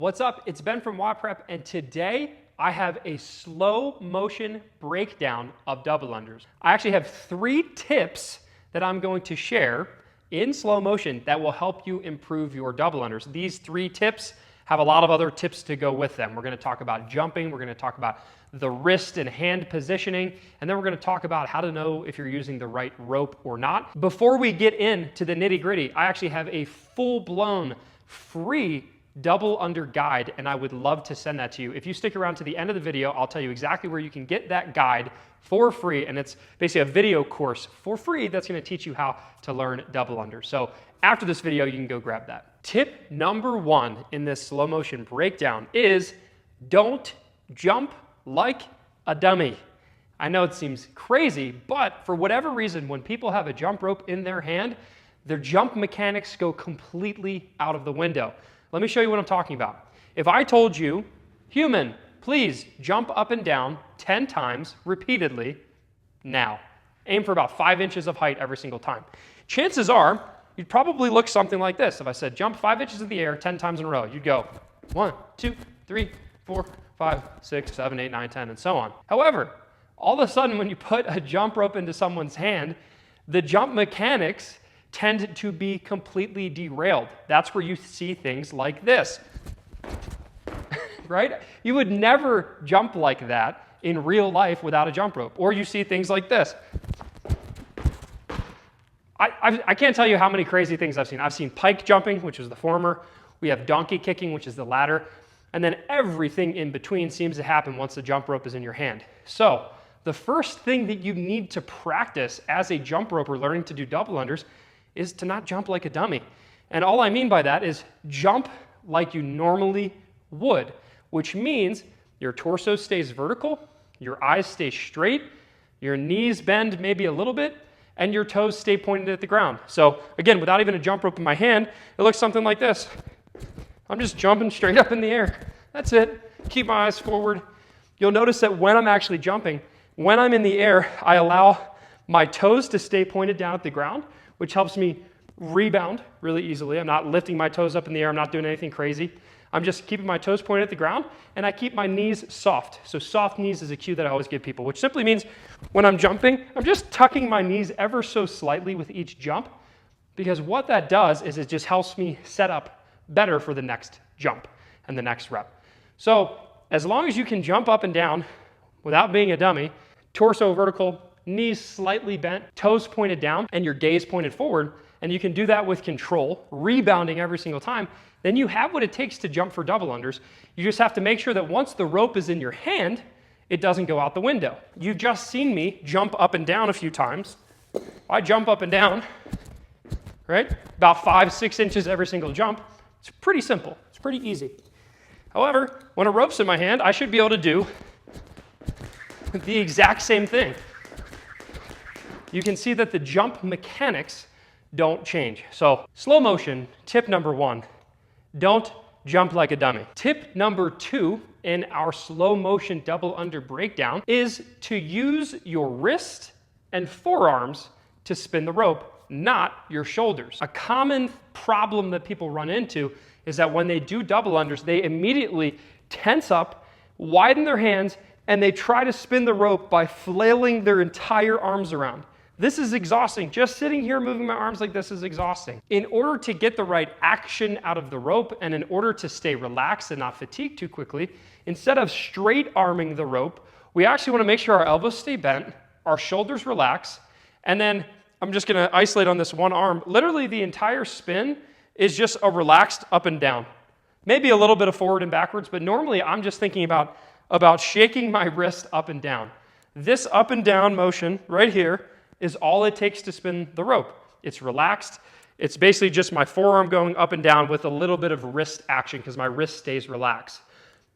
What's up? It's Ben from WODprep, and today I have a slow motion breakdown of double unders. I actually have 3 tips that I'm going to share in slow motion that will help you improve your double unders. These 3 tips have a lot of other tips to go with them. We're going to talk about jumping, we're going to talk about the wrist and hand positioning, and then we're going to talk about how to know if you're using the right rope or not. Before we get into the nitty-gritty, I actually have a full-blown free double under guide, and I would love to send that to you. If you stick around to the end of the video, I'll tell you exactly where you can get that guide for free, and it's basically a video course for free that's going to teach you how to learn double under. So after this video, you can go grab that. Tip number 1 in this slow motion breakdown is don't jump like a dummy. I know it seems crazy, but for whatever reason, when people have a jump rope in their hand, their jump mechanics go completely out of the window. Let me show you what I'm talking about. If I told you, human, please jump up and down 10 times repeatedly now. Aim for about 5 inches of height every single time. Chances are, you'd probably look something like this. If I said jump 5 inches in the air 10 times in a row, you'd go 1, 2, 3, 4, 5, 6, 7, 8, 9, 10, and so on. However, all of a sudden when you put a jump rope into someone's hand, the jump mechanics tend to be completely derailed. That's where you see things like this, right? You would never jump like that in real life without a jump rope. Or you see things like this. I can't tell you how many crazy things I've seen. I've seen pike jumping, which is the former. We have donkey kicking, which is the latter. And then everything in between seems to happen once the jump rope is in your hand. So the first thing that you need to practice as a jump roper learning to do double unders is to not jump like a dummy. And all I mean by that is jump like you normally would, which means your torso stays vertical, your eyes stay straight, your knees bend maybe a little bit, and your toes stay pointed at the ground. So again, without even a jump rope in my hand, it looks something like this. I'm just jumping straight up in the air. That's it. Keep my eyes forward. You'll notice that when I'm actually jumping, when I'm in the air, I allow my toes to stay pointed down at the ground, which helps me rebound really easily. I'm not lifting my toes up in the air. I'm not doing anything crazy. I'm just keeping my toes pointed at the ground, and I keep my knees soft. So soft knees is a cue that I always give people, which simply means when I'm jumping, I'm just tucking my knees ever so slightly with each jump, because what that does is it just helps me set up better for the next jump and the next rep. So as long as you can jump up and down without being a dummy, torso vertical, knees slightly bent, toes pointed down, and your gaze pointed forward, and you can do that with control, rebounding every single time, then you have what it takes to jump for double unders. You just have to make sure that once the rope is in your hand, it doesn't go out the window. You've just seen me jump up and down a few times. I jump up and down, right? About 5, 6 inches every single jump. It's pretty simple. It's pretty easy. However, when a rope's in my hand, I should be able to do the exact same thing. You can see that the jump mechanics don't change. So slow motion, tip number 1, don't jump like a dummy. Tip number 2 in our slow motion double under breakdown is to use your wrist and forearms to spin the rope, not your shoulders. A common problem that people run into is that when they do double unders, they immediately tense up, widen their hands, and they try to spin the rope by flailing their entire arms around. This is exhausting. Just sitting here moving my arms like this is exhausting. In order to get the right action out of the rope and in order to stay relaxed and not fatigue too quickly, instead of straight arming the rope, we actually want to make sure our elbows stay bent, our shoulders relax, and then I'm just going to isolate on this one arm. Literally the entire spin is just a relaxed up and down. Maybe a little bit of forward and backwards, but normally I'm just thinking about shaking my wrist up and down. This up and down motion right here is all it takes to spin the rope. It's relaxed. It's basically just my forearm going up and down with a little bit of wrist action because my wrist stays relaxed.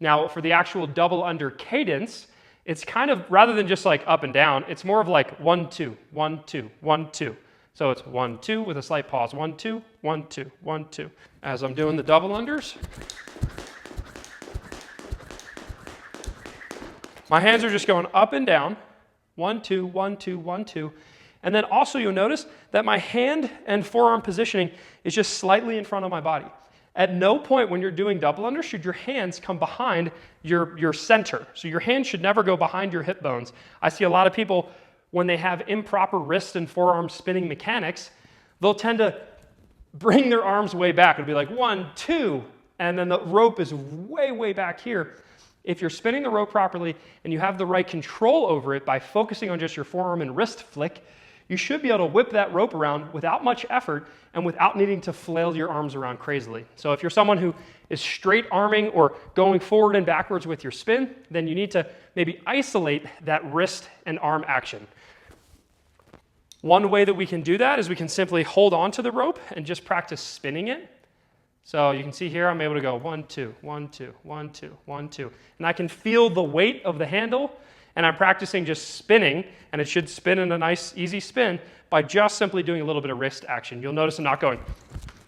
Now, for the actual double under cadence, it's kind of, rather than just like up and down, it's more of like 1, 2, 1, 2, 1, 2. So it's 1, 2 with a slight pause. 1, 2, 1, 2, 1, 2. As I'm doing the double unders, my hands are just going up and down. 1, 2, 1, 2, 1, 2. And then also you'll notice that my hand and forearm positioning is just slightly in front of my body. At no point when you're doing double unders should your hands come behind your center. So your hands should never go behind your hip bones. I see a lot of people, when they have improper wrist and forearm spinning mechanics, they'll tend to bring their arms way back. It'll be like 1, 2, and then the rope is way, way back here. If you're spinning the rope properly and you have the right control over it by focusing on just your forearm and wrist flick, you should be able to whip that rope around without much effort and without needing to flail your arms around crazily. So if you're someone who is straight arming or going forward and backwards with your spin, then you need to maybe isolate that wrist and arm action. One way that we can do that is we can simply hold on to the rope and just practice spinning it. So you can see here I'm able to go 1, 2, 1, 2, 1, 2, 1, 2. And I can feel the weight of the handle, and I'm practicing just spinning, and it should spin in a nice, easy spin by just simply doing a little bit of wrist action. You'll notice I'm not going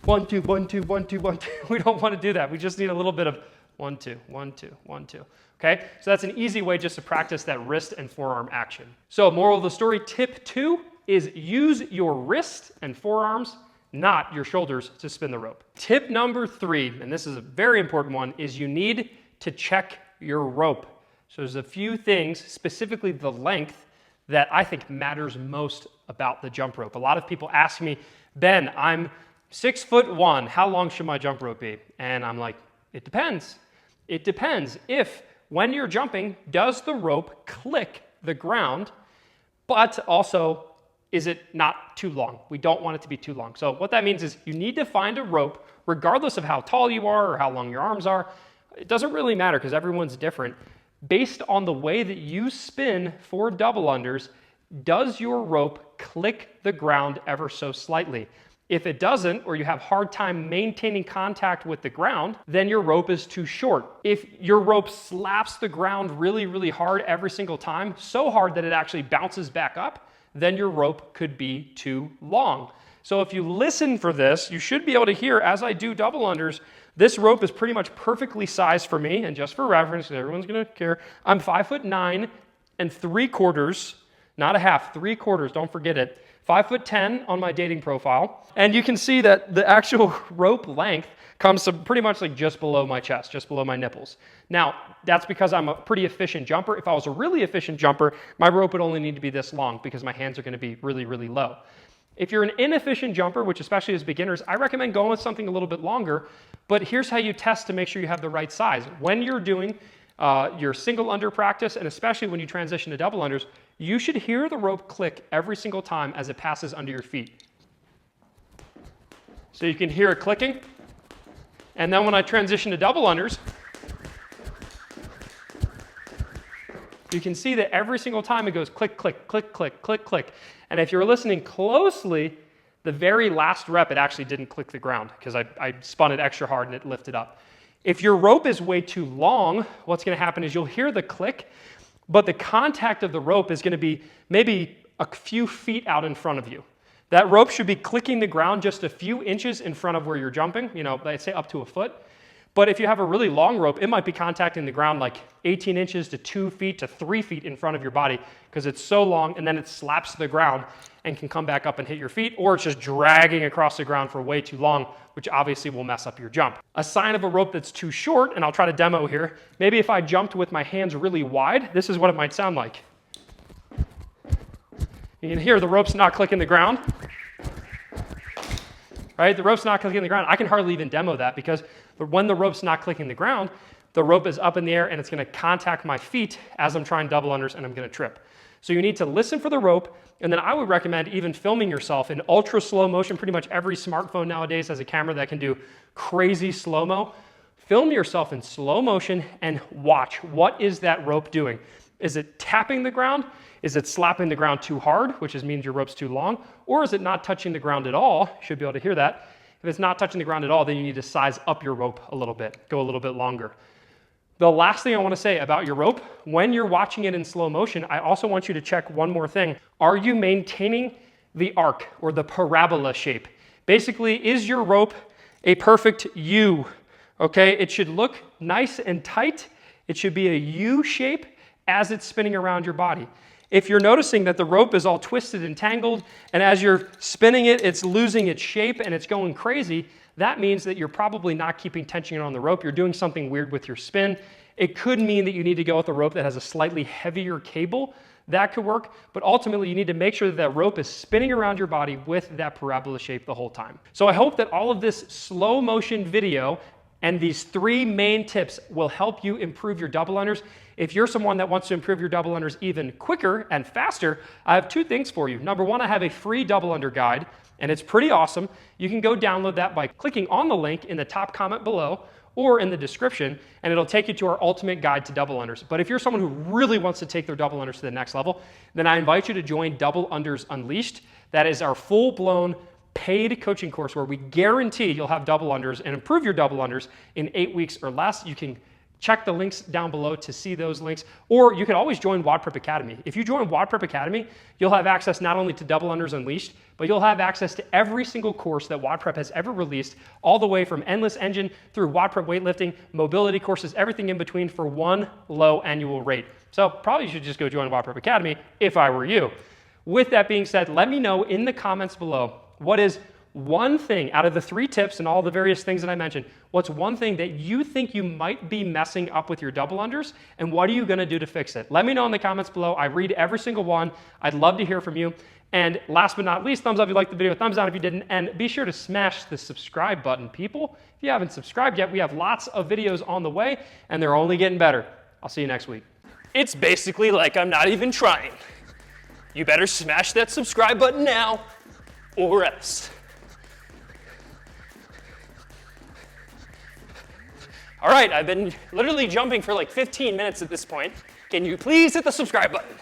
1, 2, 1, 2, 1, 2, 1, 2. We don't want to do that. We just need a little bit of 1, 2, 1, 2, 1, 2. Okay? So that's an easy way just to practice that wrist and forearm action. So moral of the story, tip 2 is use your wrist and forearms, not your shoulders, to spin the rope. Tip number 3, and this is a very important one, is you need to check your rope. So there's a few things, specifically the length, that I think matters most about the jump rope. A lot of people ask me, Ben, I'm 6'1", how long should my jump rope be? And I'm like, it depends. It depends if, when you're jumping, does the rope click the ground, but also, is it not too long? We don't want it to be too long. So what that means is you need to find a rope, regardless of how tall you are or how long your arms are. It doesn't really matter because everyone's different. Based on the way that you spin for double unders, does your rope click the ground ever so slightly? If it doesn't, or you have a hard time maintaining contact with the ground, then your rope is too short. If your rope slaps the ground really, really hard every single time, so hard that it actually bounces back up, then your rope could be too long. So if you listen for this, you should be able to hear as I do double unders, this rope is pretty much perfectly sized for me, and just for reference, because everyone's gonna care, I'm 5'9" and 3/4, not a half, 3/4, don't forget it. 5'10" on my dating profile. And you can see that the actual rope length comes to pretty much like just below my chest, just below my nipples. Now, that's because I'm a pretty efficient jumper. If I was a really efficient jumper, my rope would only need to be this long because my hands are gonna be really, really low. If you're an inefficient jumper, which especially as beginners, I recommend going with something a little bit longer, but here's how you test to make sure you have the right size. When you're doing your single under practice, and especially when you transition to double unders, you should hear the rope click every single time as it passes under your feet. So you can hear it clicking, and then when I transition to double unders, you can see that every single time it goes click, click, click, click, click, click. And if you're listening closely, the very last rep, it actually didn't click the ground because I spun it extra hard and it lifted up. If your rope is way too long, what's going to happen is you'll hear the click, but the contact of the rope is going to be maybe a few feet out in front of you. That rope should be clicking the ground just a few inches in front of where you're jumping, you know, I'd say up to a foot. But if you have a really long rope, it might be contacting the ground like 18 inches to 2 feet to 3 feet in front of your body because it's so long, and then it slaps the ground and can come back up and hit your feet, or it's just dragging across the ground for way too long, which obviously will mess up your jump. A sign of a rope that's too short, and I'll try to demo here, maybe if I jumped with my hands really wide, this is what it might sound like. You can hear the rope's not clicking the ground. Right? The rope's not clicking the ground. I can hardly even demo that because when the rope's not clicking the ground, the rope is up in the air and it's going to contact my feet as I'm trying double unders and I'm going to trip. So you need to listen for the rope, and then I would recommend even filming yourself in ultra slow motion. Pretty much every smartphone nowadays has a camera that can do crazy slow-mo. Film yourself in slow motion and watch. What is that rope doing? Is it tapping the ground? Is it slapping the ground too hard, which means your rope's too long? Or is it not touching the ground at all? You should be able to hear that. If it's not touching the ground at all, then you need to size up your rope a little bit, go a little bit longer. The last thing I want to say about your rope, when you're watching it in slow motion, I also want you to check one more thing. Are you maintaining the arc or the parabola shape? Basically, is your rope a perfect U? Okay, it should look nice and tight. It should be a U shape as it's spinning around your body. If you're noticing that the rope is all twisted and tangled, and as you're spinning it, it's losing its shape and it's going crazy, that means that you're probably not keeping tension on the rope. You're doing something weird with your spin. It could mean that you need to go with a rope that has a slightly heavier cable. That could work, but ultimately you need to make sure that that rope is spinning around your body with that parabola shape the whole time. So I hope that all of this slow motion video and these 3 main tips will help you improve your double unders. If you're someone that wants to improve your double unders even quicker and faster, I have 2 things for you. Number 1, I have a free double under guide, and it's pretty awesome. You can go download that by clicking on the link in the top comment below or in the description, and it'll take you to our ultimate guide to double unders. But if you're someone who really wants to take their double unders to the next level, then I invite you to join Double Unders Unleashed. That is our full-blown paid coaching course where we guarantee you'll have double unders and improve your double unders in 8 weeks or less. You can check the links down below to see those links, or you can always join WODprep Academy. If you join WODprep Academy, you'll have access not only to Double Unders Unleashed, but you'll have access to every single course that WODprep has ever released, all the way from Endless Engine through WODprep weightlifting, mobility courses, everything in between for one low annual rate. So probably you should just go join WODprep Academy if I were you. With that being said, let me know in the comments below, what is one thing out of the 3 tips and all the various things that I mentioned, what's one thing that you think you might be messing up with your double unders, and what are you gonna do to fix it? Let me know in the comments below. I read every single one. I'd love to hear from you. And last but not least, thumbs up if you liked the video, thumbs down if you didn't, and be sure to smash the subscribe button, people. If you haven't subscribed yet, we have lots of videos on the way, and they're only getting better. I'll see you next week. It's basically like I'm not even trying. You better smash that subscribe button now, or else. All right, I've been literally jumping for like 15 minutes at this point. Can you please hit the subscribe button?